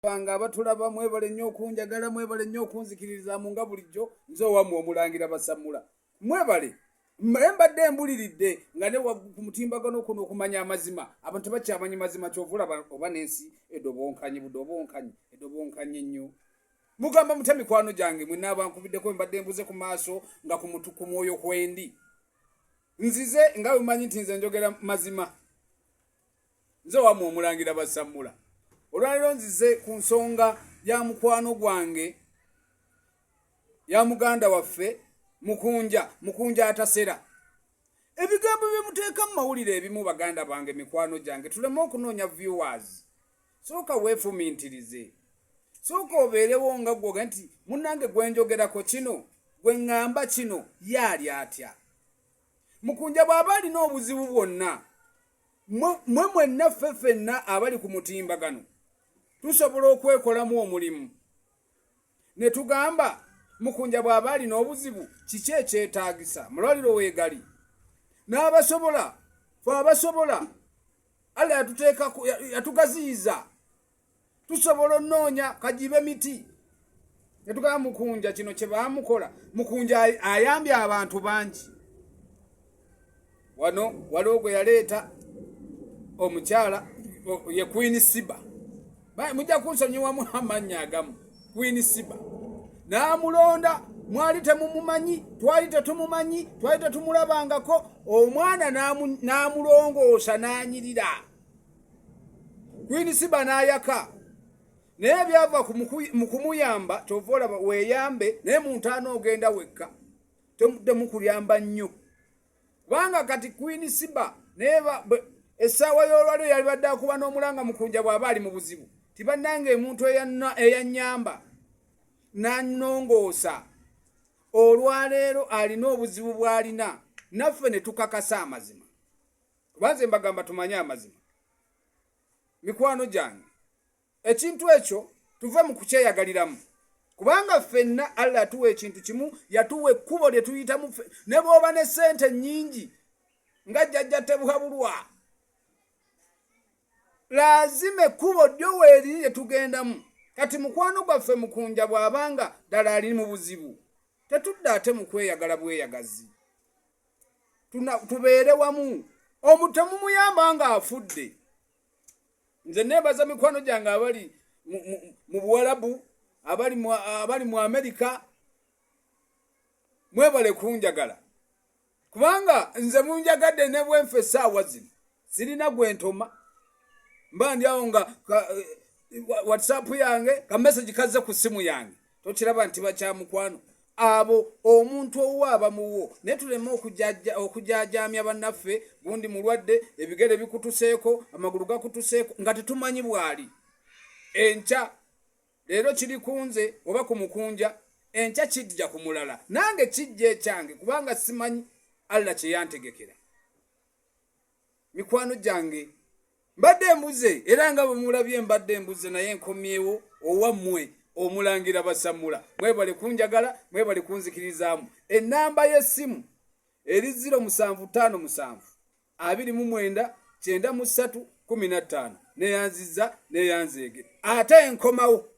banga abatulaba mwebale nnyo okunjagala, mwebale nnyo okunzikiririza mu nga bulijjo nze owammwe Omulangira Basamula. Mwebale mbadde embuliridde nga ne ku mutimbagano kuno okumanya amazima. Abantu tebakyamanyi mazima, kyovula oba n'ensi edobonkanyi edobonkanyi nnyo. Mugamba mutya mikwano gyange mwe n'abankubiddeko mbadde mbuze ku maaso nga ku mwoyo kwendi. Nzize nga mumanyi nti nze njogera mazima. Nze owammwe Omulangira Basamula. Olwaliro nzize ku nsonga ya mukwano gwange, ya muganda waffe mukunja atasera. Ebigambo bye muteeka mu mawulire ebimu baganda bange, mikwano gyange, tuleme okunoonya viewers. Sooka weefumintirize. Sooka obeerewo nga gwoga nti munnange gwe njogerako kino, gwe ŋŋamba kino yaali atya. Mukunja bw'aba alina obuzibu bwonna, mwe mwenna ffenna abali ku mutimbagano tusobola okwekolamu omulimu ne tugamba Mukunja bw'aba alina obuzibu kiki ekyetaagisa, mulwaliro weegali n'abasobola fe abasobola alla yatugaziyiza tusobola onnoonya kajibe miti ne tugamba Mukunja kino kye baamukola. Mukunja ayambye abantu bangi. Wano waliwo gwe yaleeta omukyala ye Queen Siba. Mujja kunsonyiwamu amannya agamu. Queen Siba n'amulonda, mwali temumumanyi, twali tetumumanyi, twali tetumulabangako. Omwana n'amulongoosa n'anyirira. Queen Siba n'ayaka naye byava mu kumuyamba. Kyova olaba weeyambe naye muntu anoogenda wekka temukuyamba nnyo, kubanga kati Queen Siba essaawa y'olwaliro yali badde akuba n'omulanga Mukunja bw'aba ali mu buzibu. Tibannange emuntu eyannyamba n'annongoosa. Olwaleero alina obuzibu bw'alina, naffe ne tukakasa amazima, kubanze mbagamba tumanye amazima. Mikwano gyange, ekintu ekyo tuve mu kukyeyagaliramu, kubanga ffenna Allah yatuwa ekintu kimu, yatuwa ekkubo lye tuyitamu. Ne bw'oba ne ssente nnyingi nga jjajja tebuhabulwa, lazima ekkubo ddyo weeriri lye tugendamu. Kati mukwano gwaffe Mukunja bw'abanga ddala ali mu buzibu, tetudde ate mu kweyagala bweyagazi. Tubeere wamu. Temumuyamba nga afudde. Nze neebaza mikwano gyange abali mu Buwarabu, abali mu Amerika, mwebale kunjagala, kubanga nze munjagadde ne bwenfe essaawa zino sirina gwentoma. Mba ndi awo nga WhatsApp yange ka message kazze ku simu yange, tokiraba nti bakyamukwano abo. Omuntu owaaba muwo naye tuleme okujajaamya bannaffe. Gundi mulwadde, ebigere bikutuseeko, amagulu gakutuseeko nga tetumanyi bwali. Enkya leero kiri kunze oba ku Mukunja, enkya kijja ku mulala, nange kijja ekyange, kubanga simanyi Allah kye yantegekera. Mikwano gyange, mbadde embuze era nga bwe mulabye mbadde embuze, naye nkomyewo owammwe Omulangira Basamula. Mwebale kunjagala, mwebale kunzikirizaamu. Ennamba y'essimu eri 0757 29 93 15 neyanziza neyanzeege ate enkomawo